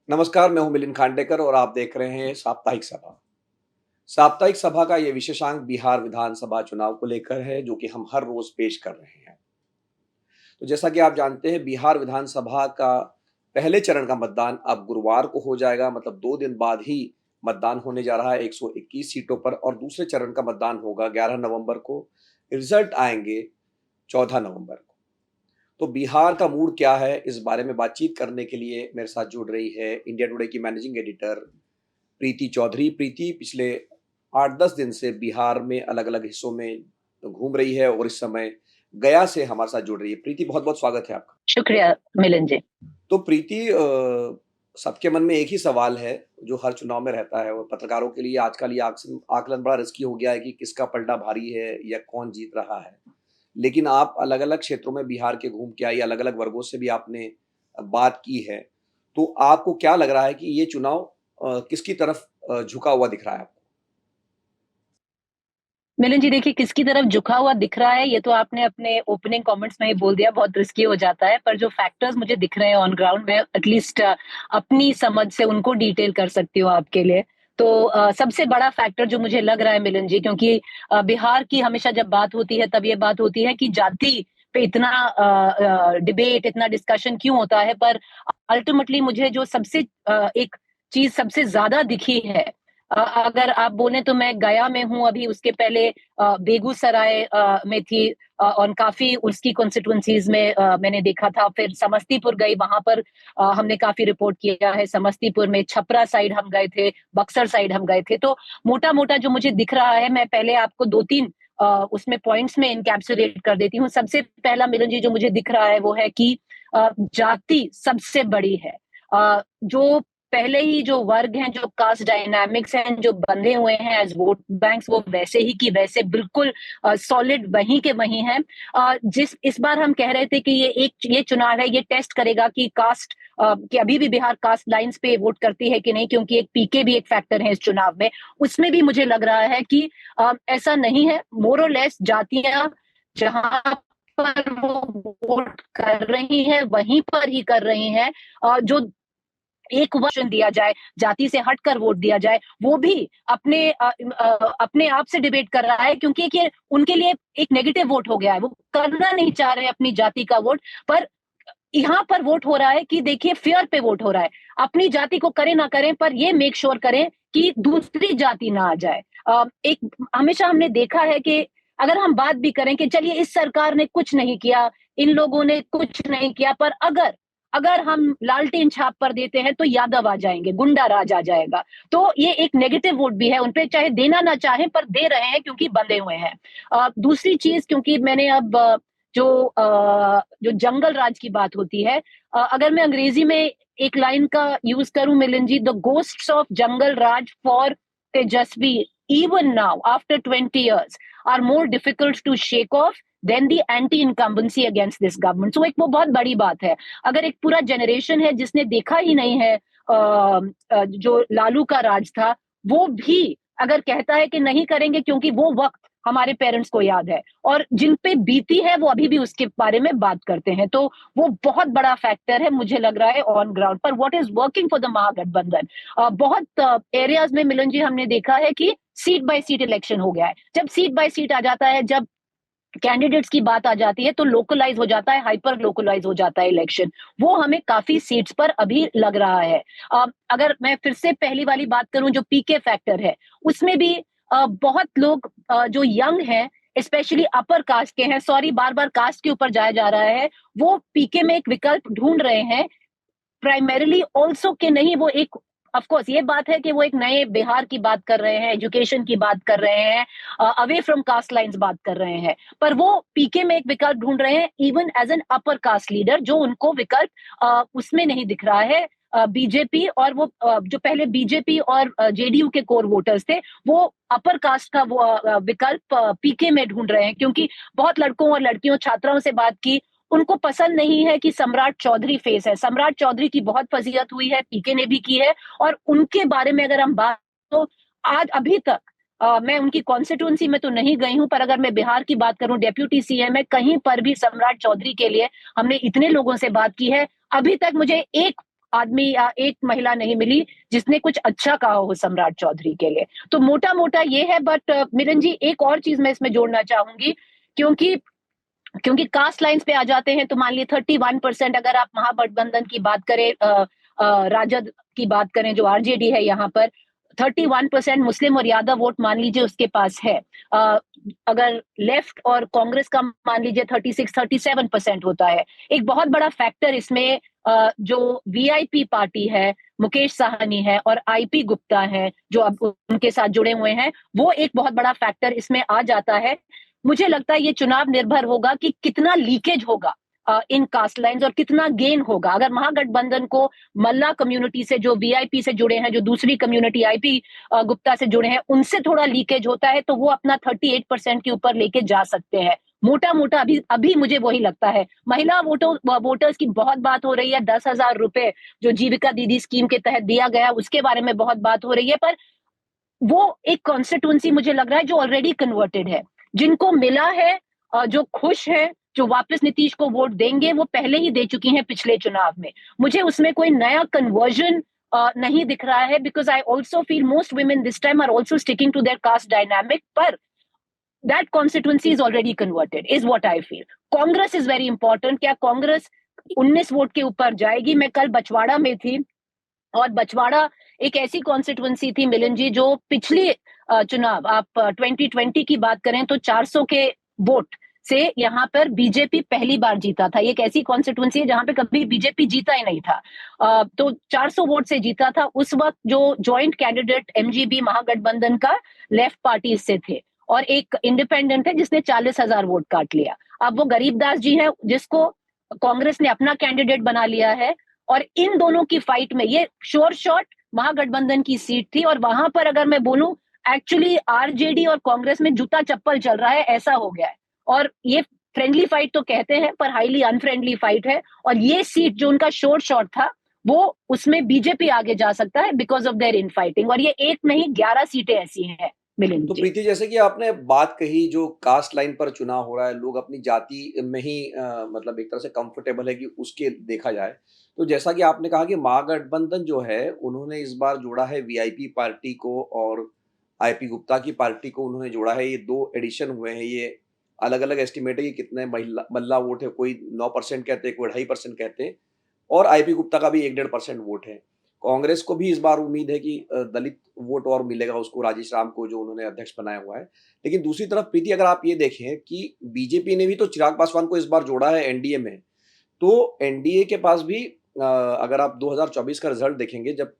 नमस्कार, मैं हूँ मिलिंद खांडेकर और आप देख रहे हैं साप्ताहिक सभा। साप्ताहिक सभा का ये विशेषांक बिहार विधानसभा चुनाव को लेकर है, जो कि हम हर रोज पेश कर रहे हैं। तो जैसा कि आप जानते हैं, बिहार विधानसभा का पहले चरण का मतदान अब गुरुवार को हो जाएगा, मतलब 2 दिन बाद ही मतदान होने जा रहा है 121 सीटों पर और दूसरे चरण का मतदान होगा 11 नवंबर को। रिजल्ट आएंगे 14 नवंबर को। तो बिहार का मूड क्या है, इस बारे में बातचीत करने के लिए मेरे साथ जुड़ रही है इंडिया टुडे की मैनेजिंग एडिटर प्रीति चौधरी। प्रीति पिछले 8-10 दिन से बिहार में अलग-अलग हिस्सों में घूम रही है और इस समय गया से हमारे साथ जुड़ रही है। प्रीति, बहुत-बहुत स्वागत है आपका। शुक्रिया मिलन जी। तो प्रीति, सबके मन में एक ही सवाल है जो हर चुनाव में रहता है और पत्रकारों के लिए आजकल ये आकलन बड़ा रिस्की हो गया है कि किसका पलड़ा भारी है या कौन जीत रहा है। लेकिन आप अलग-अलग क्षेत्रों में बिहार के घूम के आई, अलग-अलग वर्गों से भी आपने बात की है। तो आपको क्या लग रहा है कि ये चुनाव किसकी तरफ झुका हुआ दिख रहा है आपको? मिलन जी, देखिए किसकी तरफ झुका हुआ दिख रहा है ये तो आपने अपने ओपनिंग कमेंट्स में ही बोल दिया, बहुत रिस्की हो जाता है। पर जो फैक्टर्स मुझे दिख रहे हैं ऑन ग्राउंड में एटलीस्ट अपनी समझ से उनको डिटेल कर सकती हूँ आपके लिए। तो सबसे बड़ा फैक्टर जो मुझे लग रहा है मिलन जी, क्योंकि बिहार की हमेशा जब बात होती है तब ये बात होती है कि जाति पे इतना डिबेट, इतना डिस्कशन क्यों होता है, पर अल्टीमेटली मुझे जो सबसे एक चीज सबसे ज्यादा दिखी है, अगर आप बोले तो मैं गया में हूँ अभी, उसके पहले बेगूसराय में थी और काफी उसकी कॉन्स्टिट्यूएंसीज में मैंने देखा था। फिर समस्तीपुर गई, वहां पर हमने काफी रिपोर्ट किया है। समस्तीपुर में छपरा साइड हम गए थे, बक्सर साइड हम गए थे। तो मोटा मोटा जो मुझे दिख रहा है, मैं पहले आपको दो तीन उसमें पॉइंट्स में इनकैप्सुलेट कर देती हूँ। सबसे पहला मिलन जी जो मुझे दिख रहा है वो है कि जाति सबसे बड़ी है। जो पहले ही जो वर्ग हैं, जो कास्ट डायनामिक्स हैं, जो बंधे हुए हैं एज वोट बैंक्स, वो वैसे ही की वैसे बिल्कुल सॉलिड वहीं के वहीं हैं। जिस इस बार हम कह रहे थे कि ये चुनाव है, ये टेस्ट करेगा कि कास्ट कि अभी भी बिहार कास्ट लाइंस पे वोट करती है कि नहीं, क्योंकि एक पीके भी एक फैक्टर है इस चुनाव में। उसमें भी मुझे लग रहा है कि ऐसा नहीं है। मोर और लेस जातियां जहां पर वो वोट कर रही है वहीं पर ही कर रही हैं। जो एक वर्षन दिया जाए, जाति से हटकर वोट दिया जाए, वो भी अपने आप से डिबेट कर रहा है, क्योंकि ये उनके लिए एक नेगेटिव वोट हो गया है। वो करना नहीं चाह रहे अपनी जाति का वोट, पर यहाँ पर वोट हो रहा है कि देखिए फेयर पे वोट हो रहा है। अपनी जाति को करें ना करें, पर ये मेक श्योर करें कि दूसरी जाति ना आ जाए। एक हमेशा हमने देखा है कि अगर हम बात भी करें कि चलिए इस सरकार ने कुछ नहीं किया, इन लोगों ने कुछ नहीं किया, पर अगर अगर हम लालटेन छाप पर देते हैं तो यादव आ जाएंगे, गुंडा राज आ जाएगा। तो ये एक नेगेटिव वोट भी है उनपे, चाहे देना ना चाहें पर दे रहे हैं क्योंकि बंधे हुए हैं। दूसरी चीज, क्योंकि मैंने अब जो जंगल राज की बात होती है, अगर मैं अंग्रेजी में एक लाइन का यूज करूं Milan ji, the ghosts of jungle raj for Tejashwi even now after 20 years are more difficult to shake off than the anti incumbency against this government. So एक वो बहुत बड़ी बात है। अगर एक पूरा जनरेशन है जिसने देखा ही नहीं है जो लालू का राज था, वो भी अगर कहता है कि नहीं करेंगे क्योंकि वो वक्त हमारे पेरेंट्स को याद है और जिन पे बीती है वो अभी भी उसके बारे में बात करते हैं, तो वो बहुत बड़ा फैक्टर है मुझे लग रहा है ऑन ग्राउंड पर। What is working for the Mahagathbandhan, बहुत एरियाज में मिलन जी हमने देखा है कि सीट बाय सीट इलेक्शन हो गया है। जब सीट बाय सीट आ जाता है, जब कैंडिडेट्स की बात आ जाती है, तो लोकलाइज हो जाता है, हाइपर लोकलाइज हो जाता है इलेक्शन। वो हमें काफी सीट्स पर अभी लग रहा है। अगर मैं फिर से पहली वाली बात करूं जो पीके फैक्टर है, उसमें भी बहुत लोग जो यंग हैं, स्पेशली अपर कास्ट के हैं, सॉरी बार बार कास्ट के ऊपर जाया जा रहा है, वो पीके में एक विकल्प ढूंढ रहे हैं प्राइमरीली ऑल्सो के नहीं। वो एक ऑफ कोर्स ये बात है कि वो एक नए बिहार की बात कर रहे हैं, एजुकेशन की बात कर रहे हैं, अवे फ्रॉम कास्ट लाइंस बात कर रहे हैं, पर वो पीके में एक विकल्प ढूंढ रहे हैं even as an upper caste leader, जो उनको विकल्प उसमें नहीं दिख रहा है। बीजेपी और वो जो पहले बीजेपी और जेडीयू के कोर वोटर्स थे, वो अपर कास्ट का वो विकल्प पीके में ढूंढ रहे हैं, क्योंकि बहुत लड़कों और लड़कियों छात्राओं से बात की, उनको पसंद नहीं है कि सम्राट चौधरी फेस है। सम्राट चौधरी की बहुत फजीहत हुई है, पीके ने भी की है, और उनके बारे में अगर हम बात, तो आज अभी तक मैं उनकी कॉन्स्टिट्यूंसी में तो नहीं गई हूं, पर अगर मैं बिहार की बात करूं, डेप्यूटी सीएम है, कहीं पर भी सम्राट चौधरी के लिए हमने इतने लोगों से बात की है, अभी तक मुझे एक आदमी या एक महिला नहीं मिली जिसने कुछ अच्छा कहा हो सम्राट चौधरी के लिए। तो मोटा-मोटा ये है, बट मिलन जी एक और चीज़ मैं इसमें जोड़ना चाहूँगी, क्योंकि क्योंकि कास्ट लाइन्स पे आ जाते हैं तो मान लीजिए 31% अगर आप महागठबंधन की बात करें, राजद की बात करें जो आरजेडी है यहाँ पर, 31% मुस्लिम और यादव वोट मान लीजिए उसके पास है। अ, अगर लेफ्ट और कांग्रेस का मान लीजिए 36-37% होता है। एक बहुत बड़ा फैक्टर इसमें जो वीआईपी पार्टी है, मुकेश साहनी है और आईपी गुप्ता है जो अब उनके साथ जुड़े हुए हैं, वो एक बहुत बड़ा फैक्टर इसमें आ जाता है। मुझे लगता है ये चुनाव निर्भर होगा कि कितना लीकेज होगा इन कास्ट लाइन्स और कितना गेन होगा। अगर महागठबंधन को मल्ला कम्युनिटी से जो वीआईपी से जुड़े हैं, जो दूसरी कम्युनिटी आईपी गुप्ता से जुड़े हैं, उनसे थोड़ा लीकेज होता है तो वो अपना 38% के ऊपर लेके जा सकते हैं। मोटा-मोटा अभी अभी मुझे वही लगता है। महिला वोटर्स की बहुत बात हो रही है, 10,000 रुपए जो जीविका दीदी स्कीम के तहत दिया गया, उसके बारे में बहुत बात हो रही है, पर वो एक कॉन्स्टिट्यूएंसी मुझे लग रहा है जो ऑलरेडी कन्वर्टेड है। जिनको मिला है, जो खुश हैं, जो वापस नीतीश को वोट देंगे, वो पहले ही दे चुकी हैं पिछले चुनाव में। मुझे उसमें कोई नया कन्वर्जन नहीं दिख रहा है, because I also feel most women this time are also sticking to their caste dynamic, पर that constituency is already converted is what I feel. Congress is very important. क्या कांग्रेस 19 वोट के ऊपर जाएगी? मैं कल बछवाड़ा में थी और बछवाड़ा एक ऐसी कॉन्स्टिट्यूएंसी थी मिलन जी जो पिछले चुनाव आप 2020 की बात करें तो 400 के वोट से यहाँ पर बीजेपी पहली बार जीता था। ये एक ऐसी कॉन्स्टिट्यूएंसी है जहां पे कभी बीजेपी जीता ही नहीं था। तो 400 वोट से जीता था। उस वक्त जो जॉइंट कैंडिडेट एमजीबी महागठबंधन का लेफ्ट पार्टी से थे और एक इंडिपेंडेंट है जिसने 40,000 वोट काट लिया। अब वो गरीबदास जी है जिसको कांग्रेस ने अपना कैंडिडेट बना लिया है और इन दोनों की फाइट में ये श्योर शॉट महागठबंधन की सीट थी और वहां पर अगर मैं बोलूं एक्चुअली आरजेडी और कांग्रेस में जूता चप्पल चल रहा है, ऐसा हो गया है। और ये फ्रेंडली फाइट तो कहते हैं पर हाईली अनफ्रेंडली फाइट है और ये सीट जो उनका श्योर शॉट था वो उसमें बीजेपी आगे जा सकता है because of their infighting. और ये एक नहीं 11 सीटें ऐसी हैं मिलिंद तो जी। प्रीति जैसे कि आपने बात कही जो कास्ट लाइन पर चुनाव हो रहा है, लोग अपनी जाति में ही मतलब एक तरह से कंफर्टेबल है कि उसके देखा जाए। तो जैसा कि आपने कहा कि महागठबंधन जो है उन्होंने इस बार जोड़ा है वीआईपी पार्टी को और आईपी गुप्ता की पार्टी को उन्होंने जोड़ा है। ये 2 एडिशन हुए हैं। ये अलग-अलग एस्टिमेट है कि कितने मल्ला वोट है, कोई 9% कहते हैं, कोई 2.5% कहते हैं और आईपी गुप्ता का भी 1 डेढ़ परसेंट वोट है। कांग्रेस को भी इस बार उम्मीद है कि दलित वोट और मिलेगा उसको, राजेश राम को जो उन्होंने अध्यक्ष बनाया हुआ है। लेकिन दूसरी तरफ प्रीति अगर आप ये देखें कि बीजेपी ने भी तो चिराग पासवान को इस बार जोड़ा है एनडीए में। तो एनडीए के पास भी अगर आप 2024 का रिजल्ट देखेंगे जब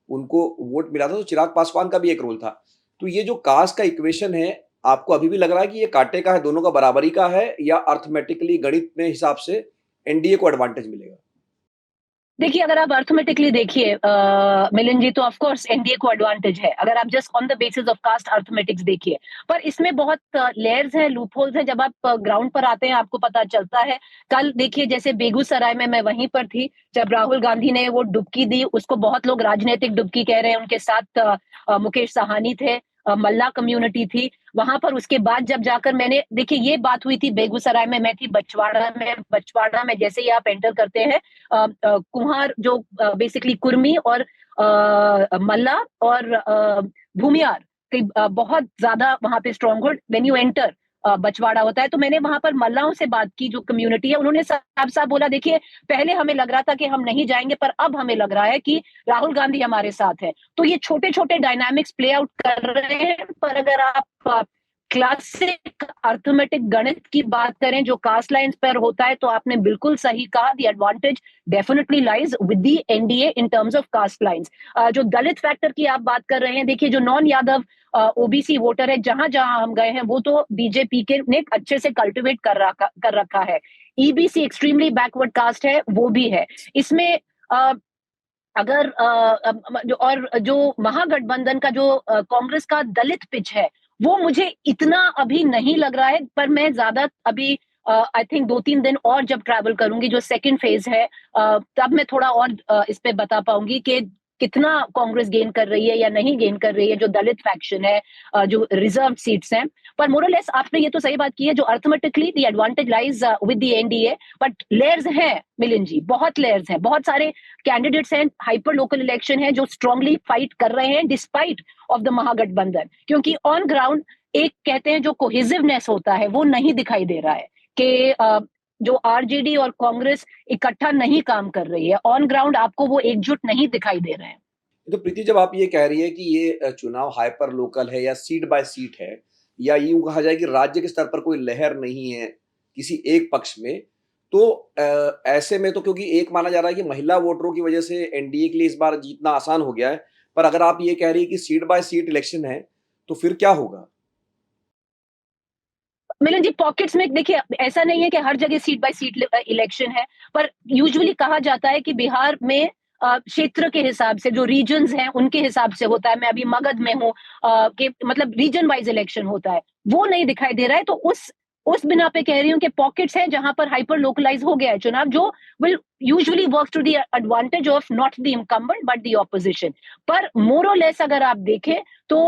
उनको वोट मिला था तो चिराग पासवान का भी एक रोल था। तो ये जो कास्ट का इक्वेशन है, आपको अभी भी लग रहा है कि ये कांटे का है, दोनों का बराबरी का है या अर्थमेटिकली गणित में हिसाब से एनडीए को एडवांटेज मिलेगा? देखिए, अगर आप अर्थमेटिकली देखिए मिलिंद जी, तो ऑफ कोर्स एनडीए को एडवांटेज है, अगर आप just on the basis of caste arithmetics देखिए। पर इसमें बहुत लेयर्स हैं, लूपहोल्स हैं, जब आप ग्राउंड पर आते हैं आपको पता चलता है। कल देखिए जैसे बेगूसराय में मैं वहीं पर थी, जब राहुल गांधी ने वो डुबकी दी, उसको बहुत लोग राजनीतिक डुबकी कह रहे हैं, उनके साथ मुकेश साहनी थे, मल्ला कम्युनिटी थी। वहां पर उसके बाद जब जाकर मैंने देखिए ये बात हुई थी बेगूसराय में, मैं थी बछवाड़ा में जैसे ही आप एंटर करते हैं कुम्हार जो बेसिकली कुर्मी और मल्ला और भूमियार के बहुत ज्यादा वहां पे strong hold when you enter Bachhwara होता है। तो मैंने वहां पर मल्लाओं से बात की जो कम्युनिटी है, उन्होंने साफ साफ बोला देखिए पहले हमें लग रहा था कि हम नहीं जाएंगे पर अब हमें लग रहा है कि राहुल गांधी हमारे साथ है। तो ये छोटे छोटे डायनामिक्स प्ले आउट कर रहे हैं। पर अगर आप क्लासिक अर्थमेटिक गणित की बात करें जो कास्ट लाइंस पर होता है, तो आपने बिल्कुल सही कहा, the advantage definitely lies with the NDA in terms of caste lines. जो दलित फैक्टर की आप बात कर रहे हैं, देखिए जो नॉन यादव ओबीसी वोटर है, जहां जहां हम गए हैं वो तो बीजेपी के ने अच्छे से कल्टिवेट कर रखा है। ईबीसी एक्सट्रीमली बैकवर्ड कास्ट है, वो भी है इसमें। अगर जो महागठबंधन का जो कांग्रेस का दलित पिच है, वो मुझे इतना अभी नहीं लग रहा है, पर मैं ज्यादा अभी आई थिंक 2-3 दिन और जब ट्रैवल करूंगी, जो सेकंड फेज है, तब मैं थोड़ा और इस पे बता पाऊंगी कि कितना कांग्रेस गेन कर रही है या नहीं गेन कर रही है, जो दलित फैक्शन है, जो रिजर्व सीट्स हैं। पर मोरलेस आपने ये तो सही बात की है, जो arithmetically the advantage lies with the NDA, but layers हैं मिलिंद जी, बहुत लेयर्स हैं, बहुत सारे कैंडिडेट्स हैं, हाइपर लोकल इलेक्शन है जो स्ट्रांगली फाइट कर रहे हैं डिस्पाइट ऑफ द महागठबंधन, क्योंकि ऑन ग्राउंड एक कहते हैं जो कोहेसिवनेस होता है वो नहीं दिखाई दे रहा है कि जो आरजेडी और कांग्रेस इकट्ठा नहीं काम कर रही है, ऑन ग्राउंड आपको वो एकजुट नहीं दिखाई दे रहे हैं। तो प्रीति, जब आप ये कह रही है कि ये चुनाव हाइपर लोकल है या सीट बाय सीट है, या यूं कहा जाए कि राज्य के स्तर पर कोई लहर नहीं है किसी एक पक्ष में, तो ऐसे में तो क्योंकि एक माना जा रहा है कि महिला वोटरों की वजह से एनडीए के लिए इस बार जीतना आसान हो गया है, पर अगर आप ये कह रही है कि सीट बाय सीट इलेक्शन है, तो फिर क्या होगा? मिलन जी, पॉकेट्स में देखिए, ऐसा नहीं है कि हर जगह सीट बाय सीट इलेक्शन है, पर यूजुअली कहा जाता है कि बिहार में क्षेत्र के हिसाब से जो रीजन्स हैं उनके हिसाब से होता है। मैं अभी मगध में हूँ, कि मतलब रीजन वाइज इलेक्शन होता है, वो नहीं दिखाई दे रहा है। तो उस बिना पे कह रही हूँ कि पॉकेट्स हैं जहां पर हाइपर लोकलाइज हो गया है चुनाव, जो will usually work to the advantage of not the incumbent but the opposition. पर मोर और लेस अगर आप देखें तो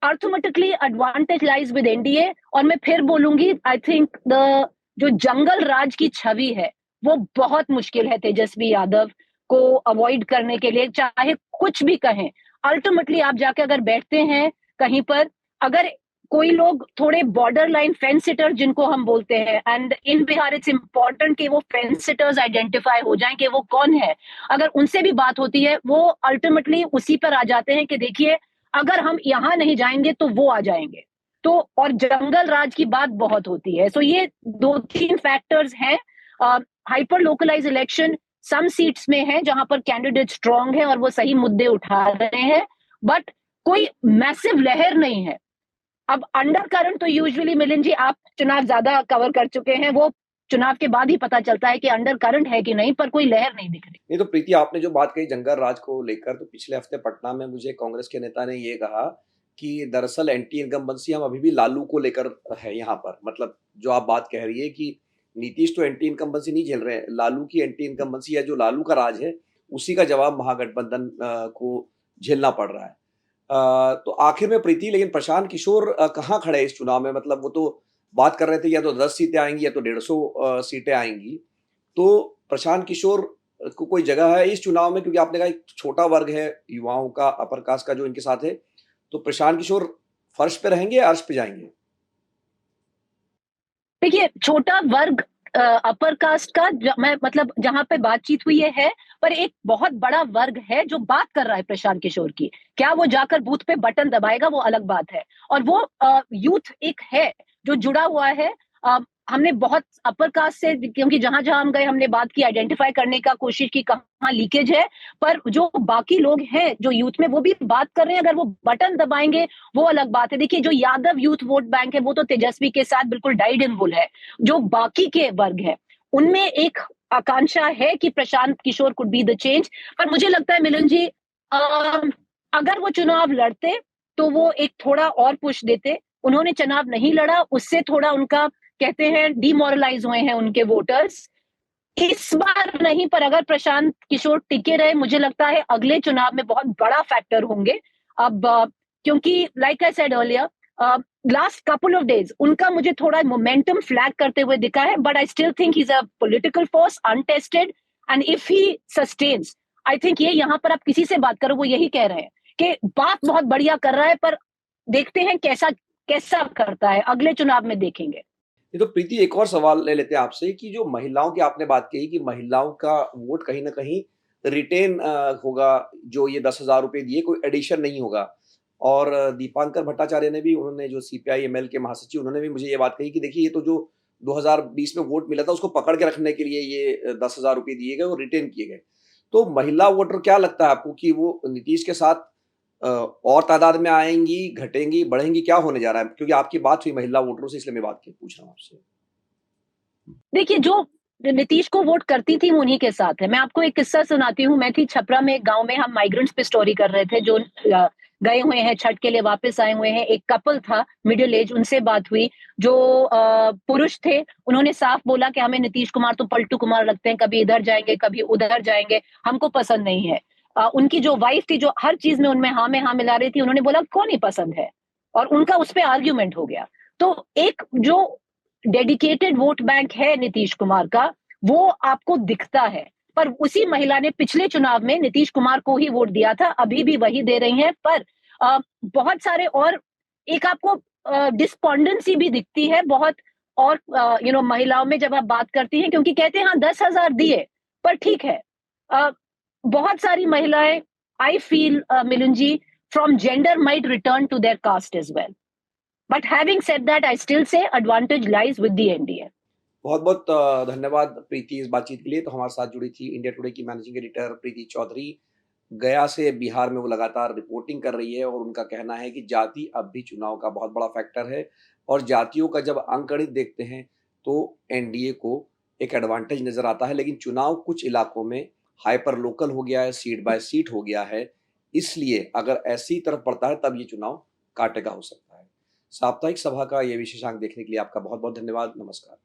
arithmetically advantage lies with NDA. और मैं फिर बोलूंगी, आई थिंक द जो जंगल राज की छवि है वो बहुत मुश्किल है तेजस्वी यादव को अवॉइड करने के लिए, चाहे कुछ भी कहें। अल्टीमेटली आप जाके अगर बैठते हैं कहीं पर, अगर कोई लोग थोड़े बॉर्डर लाइन फेंस सिटर जिनको हम बोलते हैं, and in Bihar it's important कि वो फेंस सिटर्स आइडेंटिफाई हो जाएं कि वो कौन है, अगर उनसे भी बात होती है वो अल्टीमेटली उसी पर आ जाते हैं कि देखिए अगर हम यहां नहीं जाएंगे तो वो आ जाएंगे। तो और जंगल राज की बात बहुत होती है। सो ये दो तीन फैक्टर्स हैं। हाइपर लोकलाइज इलेक्शन सम सीट्स में है जहां पर कैंडिडेट स्ट्रांग है और वो सही मुद्दे उठा रहे हैं, बट कोई मैसिव लहर नहीं है। अब अंडर करंट तो यूजुअली मिलिंद जी, आप चुनाव ज्यादा कवर कर चुके हैं, वो चुनाव के बाद ही पता चलता है कि अंडर करंट है कि नहीं, पर कोई लहर नहीं दिख रही। नहीं, तो प्रीति, आपने जो बात कही जंगल राज को लेकर, तो पिछले हफ्ते पटना में मुझे कांग्रेस के नेता ने ये कहा कि दरअसल एंटी इनकम्बेंसी हम अभी भी लालू को लेकर है यहाँ पर। मतलब जो आप बात कह रही है कि नीतीश तो एंटी इनकम्बेंसी नहीं झेल रहे हैं, लालू की एंटी इनकम्बेंसी है, जो लालू का राज है उसी का जवाब महागठबंधन को झेलना पड़ रहा है। तो आखिर में प्रीति, लेकिन प्रशांत किशोर कहाँ खड़े हैं इस चुनाव में? मतलब वो तो बात कर रहे थे या तो 10 सीटें आएंगी या तो 150 सीटें आएंगी। तो प्रशांत किशोर को कोई जगह है इस चुनाव में? क्योंकि आपने कहा एक छोटा वर्ग है युवाओं का, अपर कास्ट का, जो इनके साथ है, तो प्रशांत किशोर फर्श पे रहेंगे या अर्श पे जाएंगे? देखिए, छोटा वर्ग अपर कास्ट का मैं मतलब जहां पे बातचीत हुई है, पर एक बहुत बड़ा वर्ग है जो बात कर रहा है प्रशांत किशोर की। क्या वो जाकर बूथ पे बटन दबाएगा, वो अलग बात है। और वो यूथ एक है जो जुड़ा हुआ है। हमने बहुत अपर कास्ट से, क्योंकि जहां जहां हम गए हमने बात की, आइडेंटिफाई करने का कोशिश की कहाँ लीकेज है, पर जो बाकी लोग हैं जो यूथ में वो भी बात कर रहे हैं। अगर वो बटन दबाएंगे वो अलग बात है। देखिए, जो यादव यूथ वोट बैंक है वो तो तेजस्वी के साथ बिल्कुल डाइड इन बुल है। जो बाकी के वर्ग है उनमें एक आकांक्षा है कि Prashant Kishor could be the change. पर मुझे लगता है मिलन जी, अगर वो चुनाव लड़ते तो वो एक थोड़ा और पुश देते। उन्होंने चुनाव नहीं लड़ा, उससे थोड़ा उनका कहते हैं डिमोरलाइज हुए हैं उनके वोटर्स। इस बार नहीं, पर अगर प्रशांत किशोर टिके रहे, मुझे लगता है अगले चुनाव में बहुत बड़ा फैक्टर होंगे। अब क्योंकि like I said earlier, last couple of days उनका मुझे थोड़ा मोमेंटम फ्लैग करते हुए दिखा है, but I still think he is a political force untested, and if he sustains, I think ये यहाँ पर आप किसी से बात करो वो यही कह रहे हैं कि बात बहुत बढ़िया कर रहा है, पर देखते हैं कैसा कैसा करता है, अगले चुनाव में देखेंगे। ये तो प्रीति, एक और सवाल ले लेते हैं आपसे कि जो महिलाओं की आपने बात कही कि महिलाओं का वोट कहीं ना कहीं रिटेन होगा, जो ये 10,000 रुपए दिए कोई एडिशन नहीं होगा। और दीपांकर भट्टाचार्य ने भी, उन्होंने जो सीपीआई एमएल के महासचिव, उन्होंने भी मुझे ये बात कही कि देखिए ये तो जो 2020 में वोट मिला था उसको पकड़ के रखने के लिए ये 10,000 रुपए दिए गए और रिटेन किए गए। तो महिला वोटर क्या लगता है आपको कि वो नीतीश के साथ और तादाद में आएंगी, घटेंगी, बढ़ेंगी, क्या होने जा रहा है? क्योंकि आपकी बात हुई महिला वोटरों से, इसलिए मैं बात की पूछ रहा हूँ आपसे। देखिए, जो नीतीश को वोट करती थी उन्हीं के साथ है। मैं आपको एक किस्सा सुनाती हूँ। मैं थी छपरा में एक गांव में, हम माइग्रेंट्स पे स्टोरी कर रहे थे जो गए हुए हैं छठ के लिए, वापस आए हुए हैं। एक कपल था मिडिल एज, उनसे बात हुई। जो पुरुष थे उन्होंने साफ बोला कि हमें नीतीश कुमार तो पलटू कुमार लगते हैं, कभी इधर जाएंगे कभी उधर जाएंगे, हमको पसंद नहीं है। उनकी जो वाइफ थी, जो हर चीज में उनमें हाँ में हाँ मिला रही थी, उन्होंने बोला कौन ही पसंद है, और उनका उस पर आर्ग्यूमेंट हो गया। तो एक जो डेडिकेटेड वोट बैंक है नीतीश कुमार का, वो आपको दिखता है। पर उसी महिला ने पिछले चुनाव में नीतीश कुमार को ही वोट दिया था, अभी भी वही दे रही हैं। पर बहुत सारे और एक आपको डिस्पॉन्डेंसी भी दिखती है बहुत, और महिलाओं में जब आप बात करती हैं, क्योंकि कहते हैं हाँ 10,000 दिए, पर ठीक है, बहुत सारी महिलाएं, I feel Milan ji, from gender might return to their caste as well, but having said that I still say advantage lies with the NDA. बहुत बहुत धन्यवाद प्रीति इस बातचीत के लिए। तो हमारे साथ जुड़ी थी इंडिया टुडे की मैनेजिंग एडिटर प्रीति चौधरी। गया से बिहार में वो लगातार रिपोर्टिंग कर रही है और उनका कहना है कि जाति अब भी चुनाव का बहुत बड़ा फैक्टर है, और जातियों का जब अंकगणित देखते हैं तो एनडीए को एक एडवांटेज नजर आता है। लेकिन चुनाव कुछ इलाकों में हाइपर लोकल हो गया है, सीट बाय सीट हो गया है, इसलिए अगर ऐसी तरफ पड़ता है तब ये चुनाव कांटे का हो सकता है। साप्ताहिक सभा का ये विशेषांक देखने के लिए आपका बहुत बहुत धन्यवाद। नमस्कार।